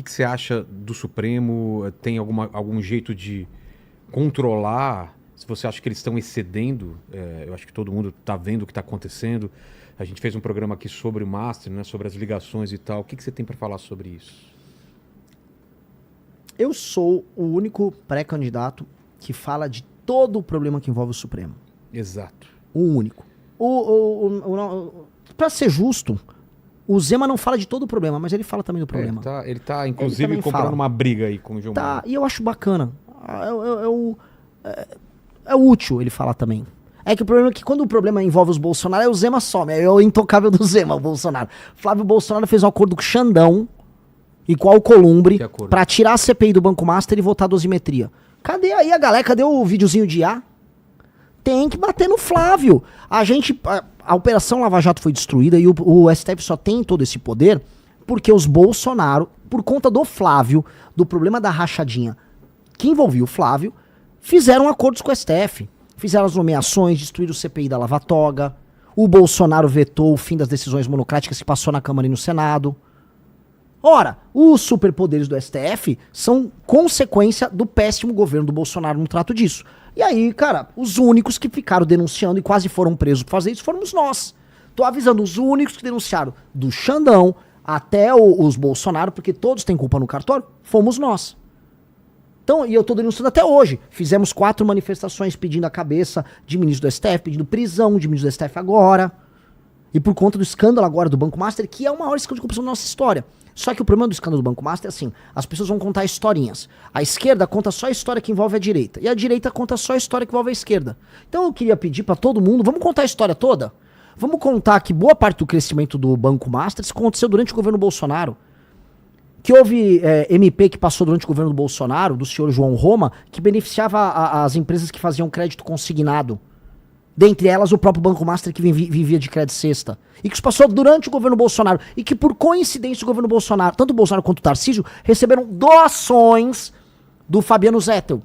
que você acha do Supremo? Tem algum jeito de controlar? Se você acha que eles estão excedendo, eu acho que todo mundo está vendo o que está acontecendo. A gente fez um programa aqui sobre o Master, né, sobre as ligações e tal. O que você tem para falar sobre isso? Eu sou o único pré-candidato que fala de todo o problema que envolve o Supremo. Exato. O único. Para ser justo, o Zema não fala de todo o problema, mas ele fala também do problema. Ele tá inclusive, comprando uma briga aí com o Gilmar. Tá, e eu acho bacana. É útil ele falar também. É que o problema é que quando o problema envolve os Bolsonaro, o Zema some. É o intocável do Zema, o Bolsonaro. Flávio Bolsonaro fez um acordo com o Xandão e com o Alcolumbre pra tirar a CPI do Banco Master e votar a dosimetria. Cadê aí a galera? Cadê o videozinho de IA? Tem que bater no Flávio. A Operação Lava Jato foi destruída e o STF só tem todo esse poder porque os Bolsonaro, por conta do Flávio, do problema da rachadinha que envolvia o Flávio, fizeram acordos com o STF. Fizeram as nomeações, destruíram o CPI da Lava Toga. O Bolsonaro vetou o fim das decisões monocráticas que passou na Câmara e no Senado. Ora, os superpoderes do STF são consequência do péssimo governo do Bolsonaro no trato disso. E aí, cara, os únicos que ficaram denunciando e quase foram presos por fazer isso fomos nós. Tô avisando, os únicos que denunciaram, do Xandão até os Bolsonaro, porque todos têm culpa no cartório, fomos nós. Então, e eu tô denunciando até hoje. Fizemos 4 manifestações pedindo a cabeça de ministro do STF, pedindo prisão de ministro do STF agora. E por conta do escândalo agora do Banco Master, que é o maior escândalo de corrupção da nossa história. Só que o problema do escândalo do Banco Master é assim, as pessoas vão contar historinhas. A esquerda conta só a história que envolve a direita. E a direita conta só a história que envolve a esquerda. Então eu queria pedir pra todo mundo, vamos contar a história toda? Vamos contar que boa parte do crescimento do Banco Master aconteceu durante o governo Bolsonaro. Que houve MP que passou durante o governo do Bolsonaro, do senhor João Roma, que beneficiava as empresas que faziam crédito consignado. Dentre elas, o próprio Banco Master que vivia de crédito cesta. E que isso passou durante o governo Bolsonaro. E que, por coincidência, o governo Bolsonaro, tanto o Bolsonaro quanto o Tarcísio, receberam doações do Fabiano Zettel.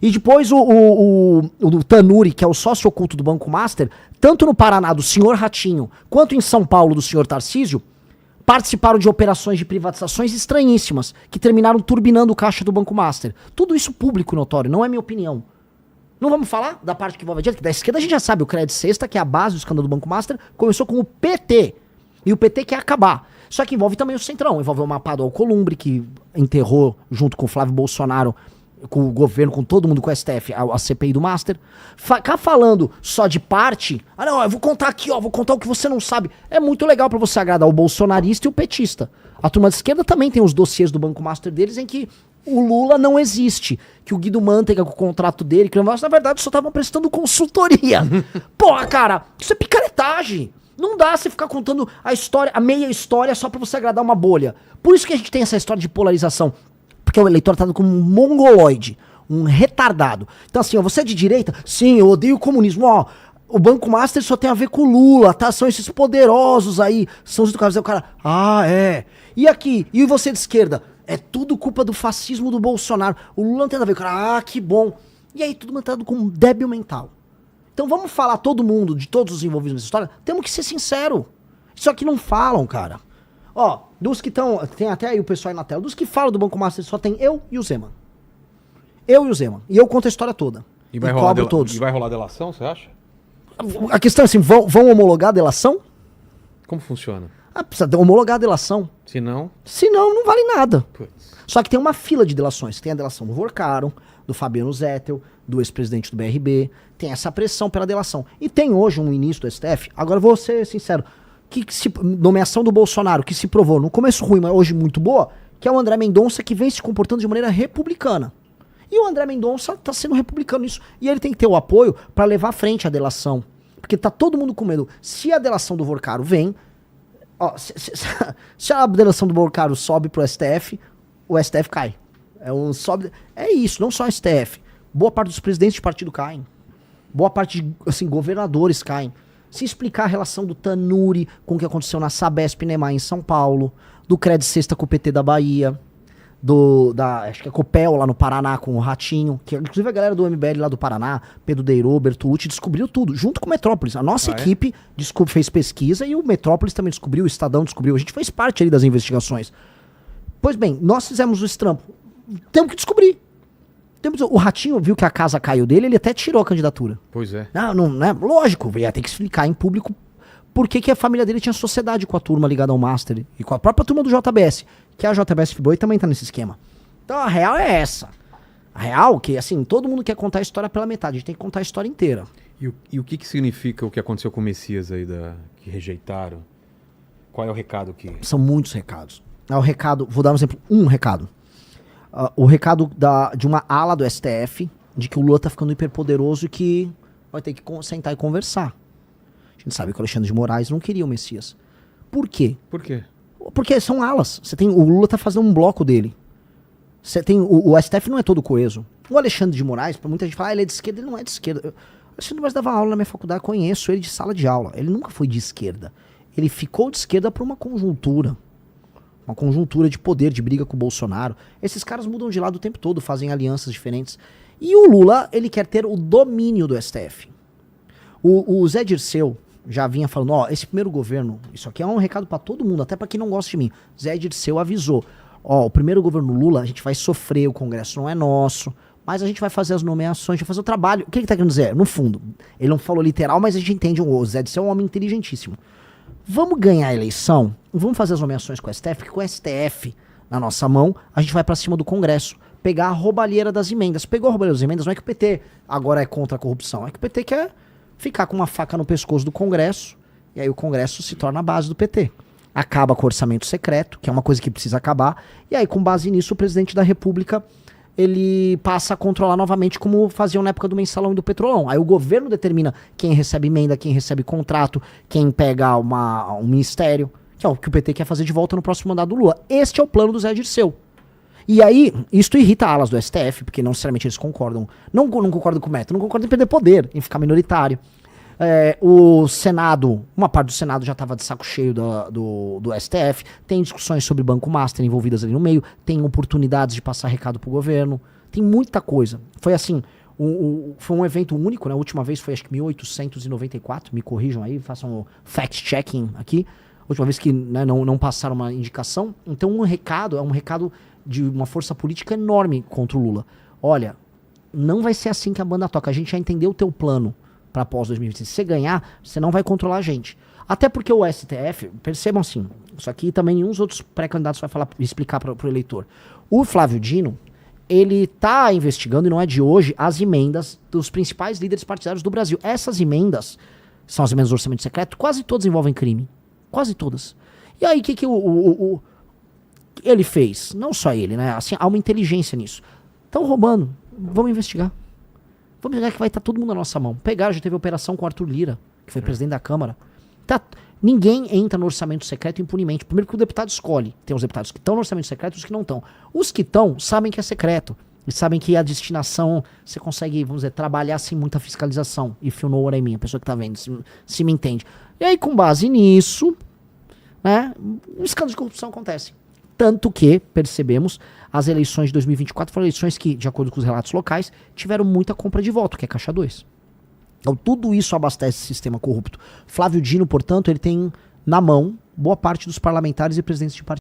E depois o Tanuri, que é o sócio oculto do Banco Master, tanto no Paraná do senhor Ratinho, quanto em São Paulo do senhor Tarcísio, participaram de operações de privatizações estranhíssimas, que terminaram turbinando o caixa do Banco Master. Tudo isso público e notório, não é minha opinião. Não vamos falar da parte que envolve a direita, que da esquerda a gente já sabe, o crédito cesta, que é a base do escândalo do Banco Master, começou com o PT. E o PT quer acabar. Só que envolve também o Centrão, envolve o mapa do Alcolumbre, que enterrou junto com o Flávio Bolsonaro, com o governo, com todo mundo, com o STF, a CPI do Master. Ficar falando só de parte, não, eu vou contar aqui, vou contar o que você não sabe. É muito legal pra você agradar o bolsonarista e o petista. A turma de esquerda também tem os dossiês do Banco Master deles em que o Lula não existe, que o Guido Mantega com o contrato dele, que na verdade só estavam prestando consultoria. Porra, cara, isso é picaretagem. Não dá você ficar contando a história, a meia história só pra você agradar uma bolha. Por isso que a gente tem essa história de polarização. Porque o eleitor tá como um mongoloide, um retardado. Então assim, você é de direita? Sim, eu odeio o comunismo. O Banco Master só tem a ver com o Lula, tá? São esses poderosos aí. São os do cara. O cara, é. E aqui? E você de esquerda? É tudo culpa do fascismo do Bolsonaro. O Lula não tem nada a ver com o cara. Que bom. E aí, tudo mantado com um débil mental. Então vamos falar todo mundo, de todos os envolvidos nessa história, temos que ser sincero. Isso aqui não falam, cara. Dos que estão, tem até aí o pessoal aí na tela, dos que falam do Banco Master só tem eu e o Zema. Eu e o Zema. E eu conto a história toda. E vai rolar delação, você acha? A questão é assim, vão homologar a delação? Como funciona? Precisa homologar a delação. Se não, não vale nada. Putz. Só que tem uma fila de delações. Tem a delação do Vorcaro, do Fabiano Zettel, do ex-presidente do BRB. Tem essa pressão pela delação. E tem hoje um ministro do STF, agora eu vou ser sincero, nomeação do Bolsonaro, que se provou no começo ruim, mas hoje muito boa, que é o André Mendonça, que vem se comportando de maneira republicana. E o André Mendonça tá sendo republicano nisso. E ele tem que ter o apoio para levar à frente a delação. Porque tá todo mundo com medo. Se a delação do Vorcaro vem, se a delação do Vorcaro sobe pro STF, o STF cai. É isso, não só o STF. Boa parte dos presidentes de partido caem. Boa parte de governadores caem. Se explicar a relação do Tanuri com o que aconteceu na Sabesp Nemar em São Paulo, do Crédito Sexta com o PT da Bahia, acho que é Copel lá no Paraná com o Ratinho, que inclusive a galera do MBL lá do Paraná, Pedro Deirô, Bertolucci, descobriu tudo, junto com o Metrópolis. A nossa equipe fez pesquisa e o Metrópolis também descobriu, o Estadão descobriu, a gente fez parte ali das investigações. Pois bem, nós fizemos o estrampo. Temos que descobrir. O Ratinho viu que a casa caiu dele, ele até tirou a candidatura. Pois é. Não é lógico, ia ter que explicar em público por que a família dele tinha sociedade com a turma ligada ao Master e com a própria turma do JBS, que a JBS Friboi também tá nesse esquema. Então a real é essa. A real que, assim, todo mundo quer contar a história pela metade, a gente tem que contar a história inteira. E o que significa o que aconteceu com o Messias aí, que rejeitaram? Qual é o recado que... São muitos recados. O recado, vou dar um exemplo, um recado. O recado de uma ala do STF, de que o Lula tá ficando hiperpoderoso e que vai ter que sentar e conversar. A gente sabe que o Alexandre de Moraes não queria o Messias. Por quê? Por quê? Porque são alas. O Lula tá fazendo um bloco dele. O STF não é todo coeso. O Alexandre de Moraes, pra muita gente falar, ele é de esquerda, ele não é de esquerda. O Alexandre de Moraes dava aula na minha faculdade, conheço ele de sala de aula. Ele nunca foi de esquerda. Ele ficou de esquerda por uma conjuntura. Uma conjuntura de poder, de briga com o Bolsonaro. Esses caras mudam de lado o tempo todo, fazem alianças diferentes. E o Lula, ele quer ter o domínio do STF. O Zé Dirceu já vinha falando, esse primeiro governo, isso aqui é um recado pra todo mundo, até pra quem não gosta de mim. Zé Dirceu avisou, o primeiro governo Lula, a gente vai sofrer, o Congresso não é nosso, mas a gente vai fazer as nomeações, a gente vai fazer o trabalho. O que ele tá querendo dizer? No fundo, ele não falou literal, mas a gente entende, o Zé Dirceu é um homem inteligentíssimo. Vamos ganhar a eleição, vamos fazer as nomeações com o STF, porque com o STF na nossa mão, a gente vai pra cima do Congresso, pegar a roubalheira das emendas. Pegou a roubalheira das emendas, não é que o PT agora é contra a corrupção, é que o PT quer ficar com uma faca no pescoço do Congresso, e aí o Congresso se torna a base do PT. Acaba com o orçamento secreto, que é uma coisa que precisa acabar, e aí com base nisso o presidente da República, ele passa a controlar novamente como faziam na época do mensalão e do petrolão. Aí o governo determina quem recebe emenda, quem recebe contrato, quem pega um ministério, que é o que o PT quer fazer de volta no próximo mandato do Lula. Este é o plano do Zé Dirceu. E aí, isto irrita alas do STF, porque não necessariamente eles concordam. Não concordam com o método, não concordam em perder poder, em ficar minoritário. O Senado, uma parte do Senado já estava de saco cheio do STF, tem discussões sobre Banco Master envolvidas ali no meio, tem oportunidades de passar recado pro governo, tem muita coisa. Foi assim, foi um evento único, né? A última vez foi acho que 1894, me corrijam aí, façam um fact-checking aqui. A última vez que, né, não passaram uma indicação. Então um recado, é um recado de uma força política enorme contra o Lula. Olha, não vai ser assim que a banda toca, a gente já entendeu o teu plano para pós 2026. Se você ganhar, você não vai controlar a gente. Até porque o STF, percebam assim, isso aqui também nenhum dos outros pré-candidatos vai explicar para o eleitor. O Flávio Dino, ele tá investigando, e não é de hoje, as emendas dos principais líderes partidários do Brasil. Essas emendas, são as emendas do orçamento secreto, quase todas envolvem crime. Quase todas. E aí, o que ele fez? Não só ele, né? Assim, há uma inteligência nisso. Estão roubando, vamos investigar. Vamos pegar que vai estar todo mundo na nossa mão. Pegaram, já teve operação com o Arthur Lira, que foi presidente da Câmara. Ninguém entra no orçamento secreto impunemente. Primeiro que o deputado escolhe. Tem os deputados que estão no orçamento secreto e os que não estão. Os que estão sabem que é secreto. E sabem que a destinação, você consegue, vamos dizer, trabalhar sem muita fiscalização. If you know what I mean, a pessoa que está vendo, se me entende. E aí, com base nisso, né, um escândalo de corrupção acontece. Tanto que, percebemos, as eleições de 2024 foram eleições que, de acordo com os relatos locais, tiveram muita compra de voto, que é caixa 2. Então tudo isso abastece esse sistema corrupto. Flávio Dino, portanto, ele tem na mão boa parte dos parlamentares e presidentes de partidos.